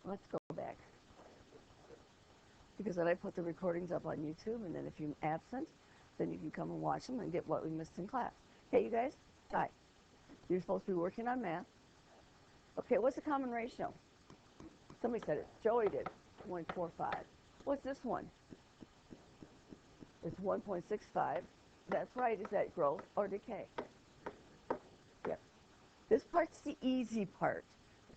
Let's go back. Because then I put the recordings up on YouTube, and then if you're absent, then you can come and watch them and get what we missed in class. Okay, you guys? Hi. You're supposed to be working on math. Okay, what's the common ratio? Somebody said it. Joey did. 0.45. What's this one? It's 1.65. That's right. Is that growth or decay? Yep. This part's the easy part.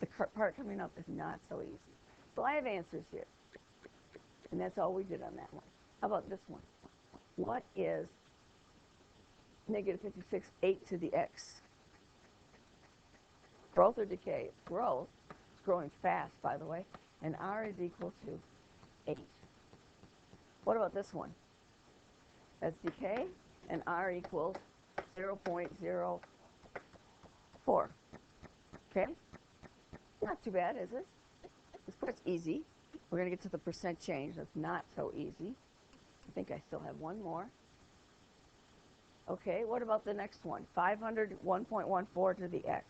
The part coming up is not so easy. So I have answers here. And that's all we did on that one. How about this one? What is negative 56, 8 to the x? Growth or decay? It's growth. It's growing fast, by the way. And r is equal to 8. What about this one? That's decay, and r equals 0.04. Okay? Not too bad, is it? This part's easy. We're going to get to the percent change. That's not so easy. I think I still have one more. Okay, what about the next one? 500, 1.14 to the x.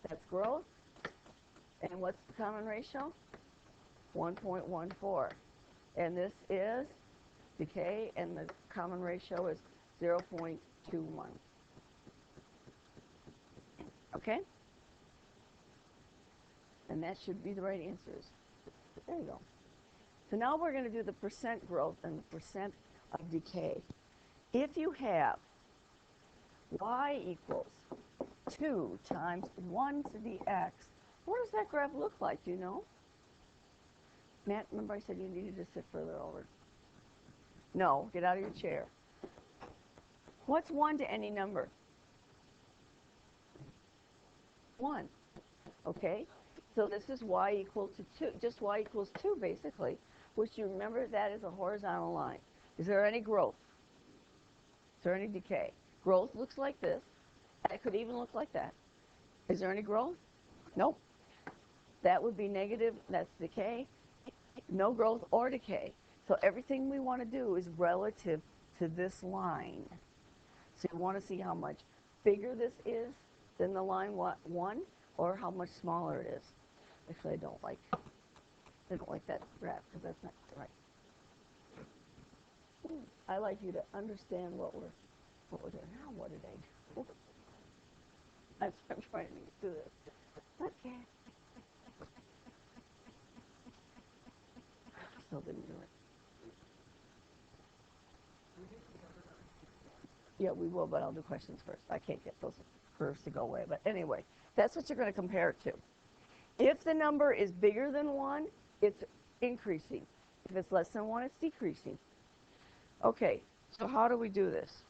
That's growth. And what's the common ratio? 1.14. And this is decay, and the common ratio is 0.21. Okay? And that should be the right answers. There you go. So now we're going to do the percent growth and the percent of decay. If you have y equals 2 times 1 to the x, what does that graph look like? Do you know? Matt, remember I said you needed to sit further over. No, get out of your chair. What's 1 to any number? 1. Okay? So this is y equal to 2, just y equals 2 basically, which you remember that is a horizontal line. Is there any growth? Is there any decay? Growth looks like this. It could even look like that. Is there any growth? Nope. That would be negative, that's decay. No growth or decay. So everything we want to do is relative to this line. So you want to see how much bigger this is than the line 1, or how much smaller it is. Actually, I don't like that graph because that's not right. I like you to understand what we're doing. Now, what did I do? I'm trying to do this. Okay. Still didn't do it. Yeah, we will, but I'll do questions first. I can't get those curves to go away. But anyway, that's what you're going to compare it to. If the number is bigger than 1, it's increasing. If it's less than 1, it's decreasing. Okay, so how do we do this?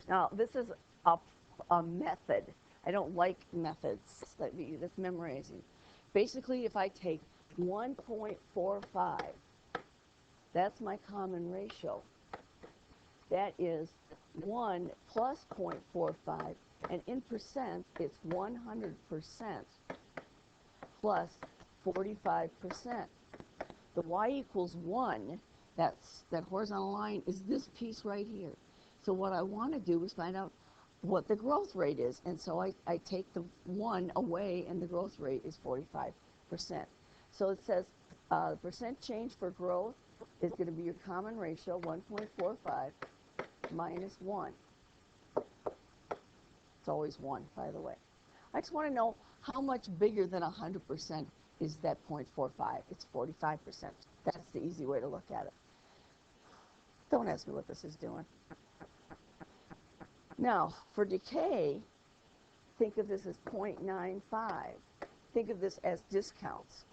Now, this is a method. I don't like methods that's memorizing. Basically, if I take 1.45, that's my common ratio. That is 1 plus 0.45, and in percent, it's 100% plus 45%. The y equals 1, that horizontal line, is this piece right here. So what I want to do is find out what the growth rate is. And so I take the 1 away, and the growth rate is 45%. So it says the percent change for growth is going to be your common ratio, 1.45 minus 1. It's always 1, by the way. I just want to know how much bigger than 100% is that 0.45. It's 45%. That's the easy way to look at it. Don't ask me what this is doing. Now, for decay, think of this as 0.95. Think of this as discounts.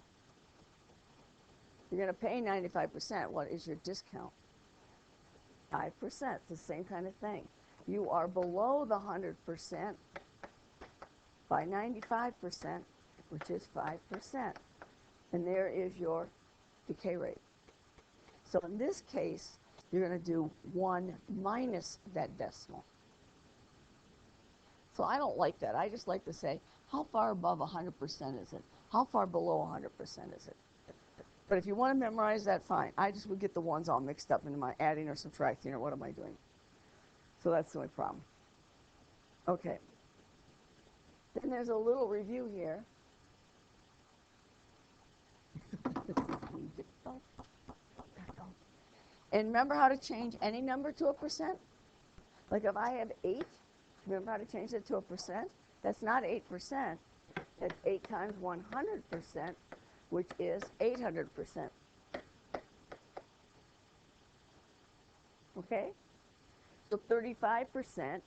You're going to pay 95%. What is your discount? 5%. It's the same kind of thing. You are below the 100% by 95%, which is 5%. And there is your decay rate. So in this case, you're going to do 1 minus that decimal. So I don't like that. I just like to say, how far above 100% is it? How far below 100% is it? But if you want to memorize that, fine. I just would get the ones all mixed up into my adding or subtracting, or what am I doing? So that's the only problem. Okay. The And there's a little review here. And remember how to change any number to a percent? Like if I have 8, remember how to change it to a percent? That's not 8%. That's 8 times 100%, which is 800%. Okay? So 35%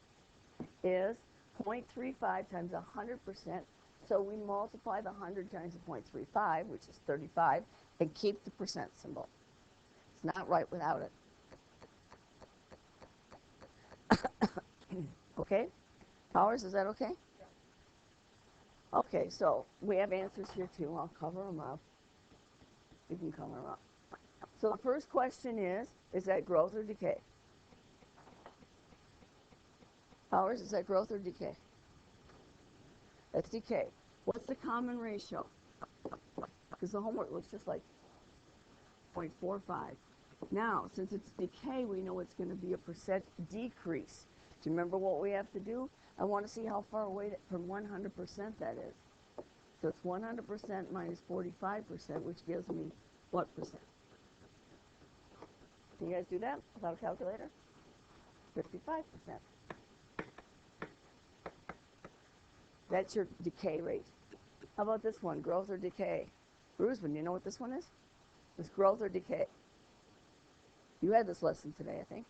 is 0.35 times 100%. So we multiply the 100 times the 0.35, which is 35, and keep the percent symbol. It's not right without it. Okay? Powers, is that okay? Okay, so we have answers here too. I'll cover them up. You can cover them up. So the first question is that growth or decay? Powers, is that growth or decay? That's decay. What's the common ratio? Because the homework looks just like 0.45. Now, since it's decay, we know it's going to be a percent decrease. Do you remember what we have to do? I want to see how far away from 100% that is. So it's 100% minus 45%, which gives me what percent? Can you guys do that without a calculator? 55%. That's your decay rate. How about this one, growth or decay? Roosman, you know what this one is? It's growth or decay. You had this lesson today, I think.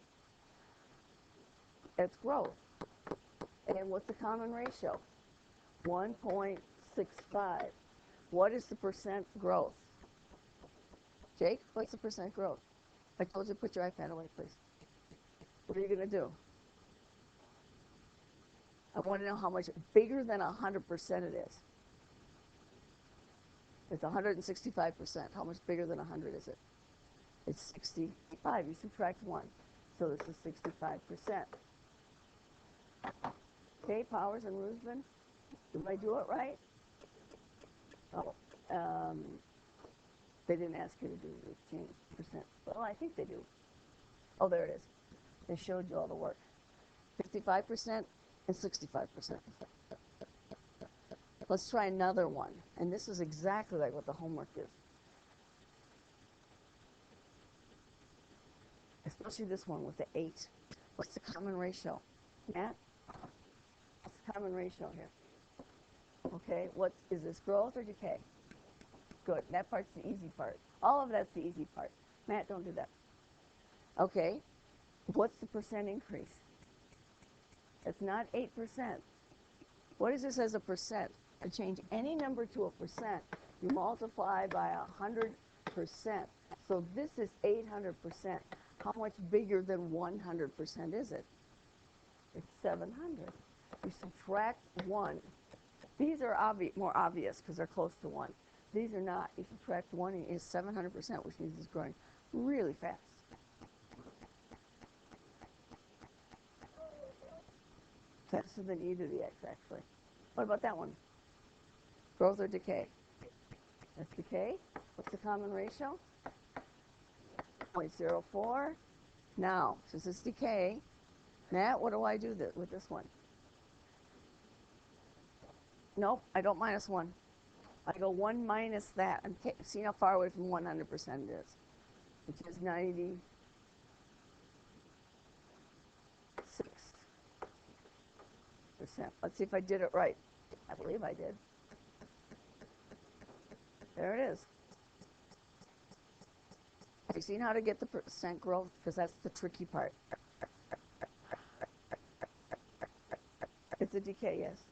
It's growth. And what's the common ratio? 1.65. What is the percent growth? Jake, what's the percent growth? I told you to put your iPad away, please. What are you going to do? I want to know how much bigger than 100% it is. It's 165%. How much bigger than 100 is it? It's 65. You subtract 1. So this is 65%. Okay, Powers and Roosman, did I do it right? Oh, they didn't ask you to do the change percent. Well, I think they do. Oh, there it is. They showed you all the work. 55% and 65%. Let's try another one. And this is exactly like what the homework is. Especially this one with the 8. What's the common ratio? Matt? What's the common ratio here? Okay, is this growth or decay? Good, that part's the easy part. All of that's the easy part. Matt, don't do that. Okay, what's the percent increase? It's not 8%. What is this as a percent? To change any number to a percent, you multiply by 100%. So this is 800%. How much bigger than 100% is it? It's 700. You subtract 1. These are more obvious because they're close to 1. These are not. You subtract 1 and it's 700%, which means it's growing really fast. Faster than e to the x, actually. What about that one? Growth or decay? That's decay. What's the common ratio? 0.04. Now, since it's decay, Matt, what do I do with this one? Nope, I don't minus 1. I go 1 minus that. I'm seeing how far away from 100% it is, which is 96%. Let's see if I did it right. I believe I did. There it is. Have you seen how to get the percent growth? Because that's the tricky part. It's a decay, yes.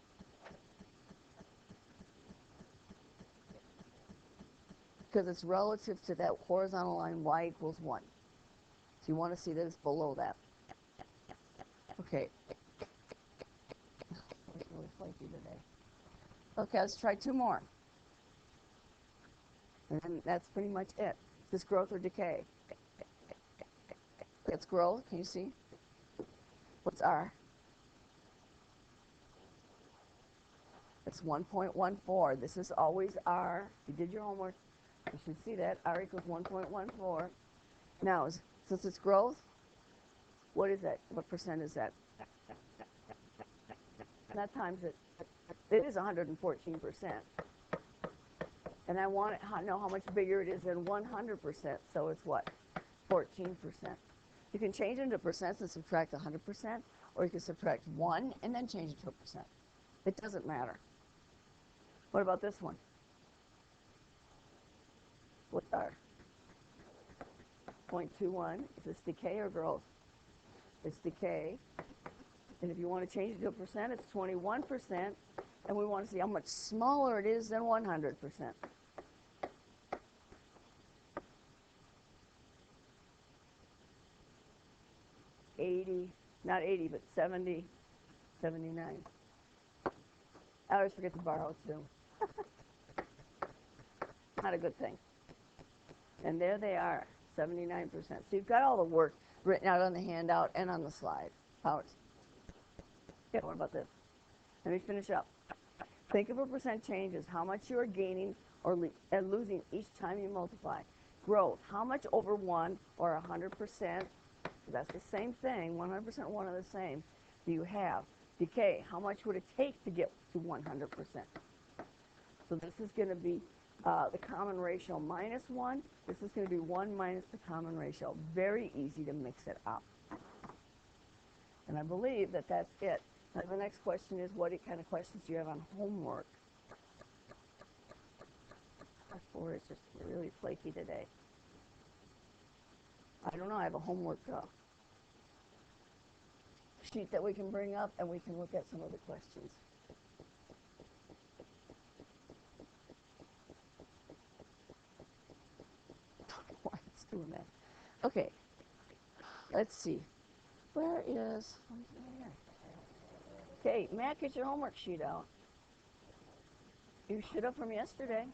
Because it's relative to that horizontal line, y equals 1. So you want to see that it's below that. Okay. It's really flaky today. Okay, let's try 2 more. And then that's pretty much it. Is this growth or decay? It's growth. Can you see? What's R? It's 1.14. This is always R. If you did your homework, you should see that. R equals 1.14. Now, since it's growth, what is that? What percent is that? Not times it. It is 114%. And I want to know how much bigger it is than 100%. So it's what? 14%. You can change it into percents and subtract 100%, or you can subtract 1 and then change it to a percent. It doesn't matter. What about this one? What's our 0.21? Is this decay or growth? It's decay. And if you want to change it to a percent, it's 21%. And we want to see how much smaller it is than 100%. 80, not 80, but 70, 79. I always forget to borrow too. Not a good thing. And there they are, 79%. So you've got all the work written out on the handout and on the slide. Powers. Yeah, what about this? Let me finish up. Think of a percent change as how much you are gaining or losing each time you multiply. Growth, how much over 1 or 100%, that's the same thing, 100% 1 are the same, do you have? Decay, how much would it take to get to 100%? So this is going to be the common ratio minus 1. This is going to be 1 minus the common ratio. Very easy to mix it up. And I believe that that's it. Now the next question is, what kind of questions do you have on homework? Class 4 is just really flaky today. I don't know, I have a homework sheet that we can bring up and we can look at some of the questions. Why it's doing that. Okay, let's see. Where is, okay, Matt, get your homework sheet out. You should have from yesterday.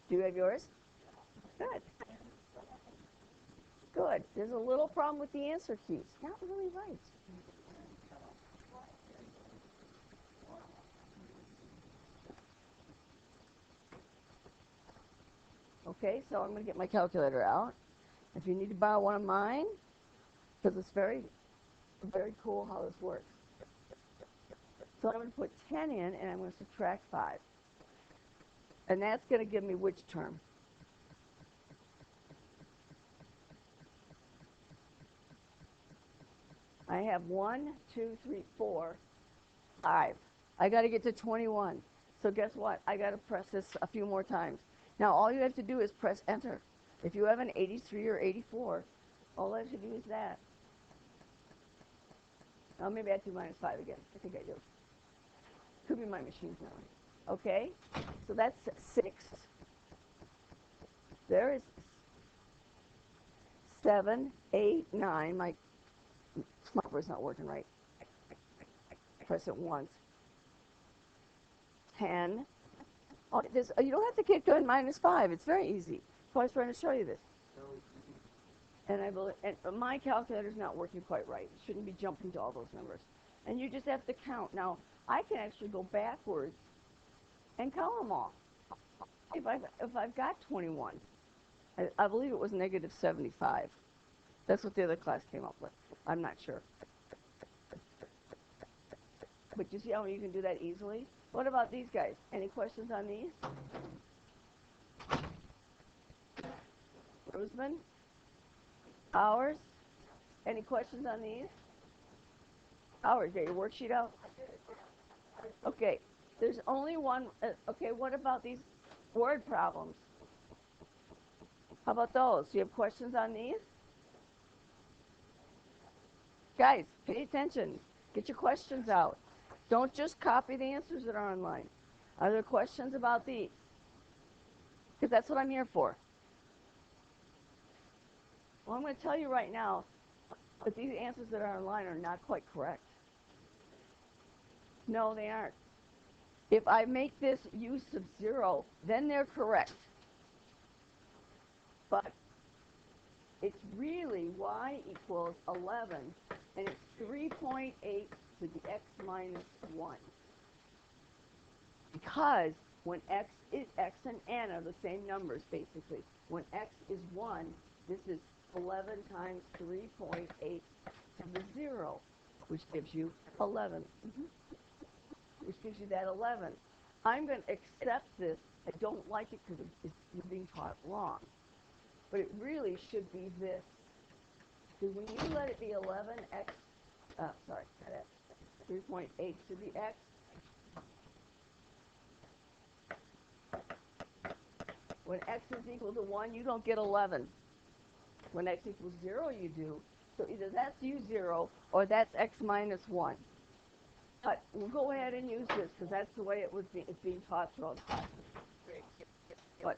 Do you have yours? Good. Good. There's a little problem with the answer keys. Not really right. Okay, so I'm going to get my calculator out. If you need to borrow one of mine, because it's very, very cool how this works. So I'm going to put 10 in, and I'm going to subtract 5. And that's going to give me which term? I have 1, 2, 3, 4, 5. I got to get to 21. So guess what? I got to press this a few more times. Now all you have to do is press enter. If you have an 83 or 84, all I have to do is that. Oh, maybe I have to do minus 5 again. I think I do. Could be my machine's now. Okay? So that's 6. There is 7, 8, 9. My smartboard's not working right. Press it once. 10. Oh, you don't have to keep doing minus 5. It's very easy. So I was trying to show you this. And my calculator's not working quite right. It shouldn't be jumping to all those numbers. And you just have to count. Now, I can actually go backwards and count them all. If I've got 21, I believe it was negative 75. That's what the other class came up with. I'm not sure. But you see how you can do that easily? What about these guys? Any questions on these? Roseman? Powers? Any questions on these? Powers, get your worksheet out? Okay, there's only one. Okay, what about these word problems? How about those? Do you have questions on these? Guys, pay attention. Get your questions out. Don't just copy the answers that are online. Are there questions about these? Because that's what I'm here for. Well, I'm going to tell you right now that these answers that are online are not quite correct. No, they aren't. If I make this u sub 0, then they're correct. But it's really y equals 11, and it's 3.8 to the x minus 1. Because when x and n are the same numbers, basically. When x is 1, this is 11 times 3.8 to the 0, which gives you 11, which gives you that 11. I'm going to accept this. I don't like it because you're being taught wrong. But it really should be this. Because when you let it be 11x, sorry, not x, 3.8 to the x, when x is equal to 1, you don't get 11. When x equals 0, you do. So either that's u0 or that's x minus 1. But we'll go ahead and use this because that's the way it's being taught throughout the class. What?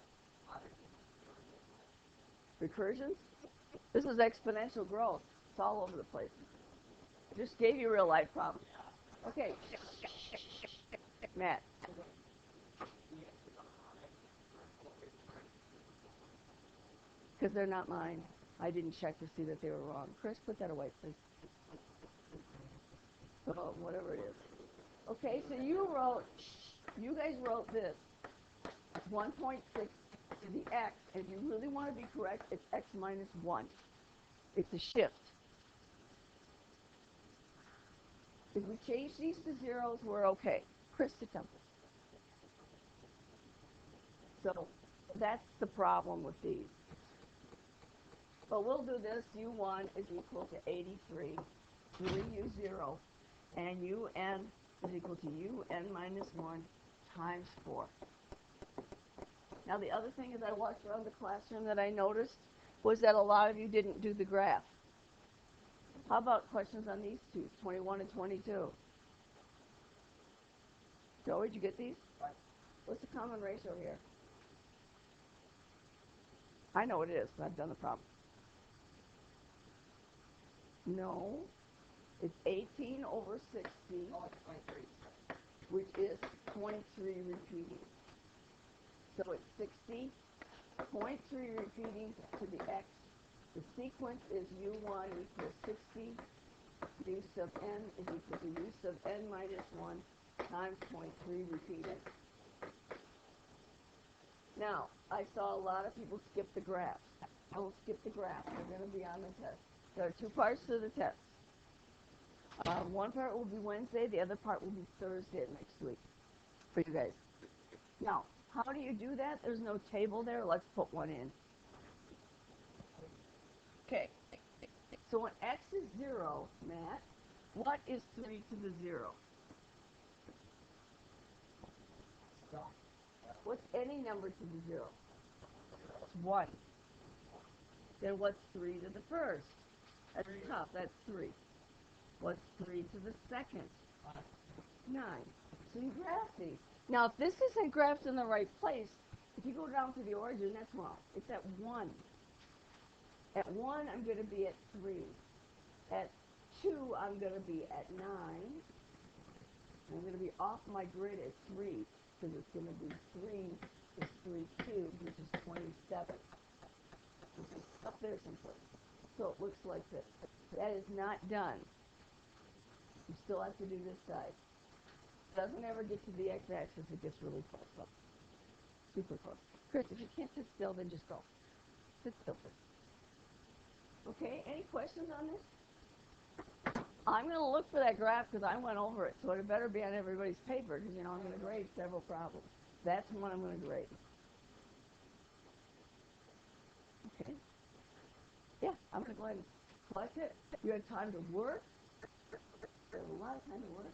Recursions? This is exponential growth. It's all over the place. I just gave you real life problems. Okay. Matt. Because they're not mine. I didn't check to see that they were wrong. Chris, put that away, please. Oh, whatever it is. Okay, so you guys wrote this. It's 1.6 to the x. If you really want to be correct, it's x minus 1. It's a shift. If we change these to zeros, we're okay. Chris, sit down. So that's the problem with these. But we'll do this. U1 is equal to 83, 3u0, and un is equal to un minus 1 times 4. Now the other thing as I walked around the classroom that I noticed was that a lot of you didn't do the graph. How about questions on these two, 21 and 22? Joey, did you get these? What's the common ratio here? I know what it is, but I've done the problem. No, it's 18 over 60, which is 0.3 repeating. So it's 60, 0.3 repeating to the x. The sequence is u1 equals 60, u sub n is equal to u sub n minus 1 times 0.3 repeating. Now, I saw a lot of people skip the graphs. I will skip the graphs. They're going to be on the test. There are two parts to the test. One part will be Wednesday. The other part will be Thursday next week for you guys. Now, how do you do that? There's no table there. Let's put one in. Okay. So when x is 0, Matt, what is 3 to the 0? What's any number to the 0? It's 1. Then what's 3 to the first? At the top, that's 3. What's 3 to the second? 9. So you graph these. Now, if this isn't graphed in the right place, if you go down to the origin, that's wrong. It's at 1. At 1, I'm going to be at 3. At 2, I'm going to be at 9. I'm going to be off my grid at 3, because it's going to be 3 is 3 cubed, which is 27. Which is up there someplace. So it looks like this. That is not done. You still have to do this side. It doesn't ever get to the x-axis. It gets really close up. Super close. Chris, if you can't sit still, then just go. Sit still, please. Okay, any questions on this? I'm going to look for that graph because I went over it, so it better be on everybody's paper because, you know, I'm going to grade several problems. That's one I'm going to grade. Okay. Yeah, I'm going to go ahead and collect it. You had time to work. You have a lot of time to work.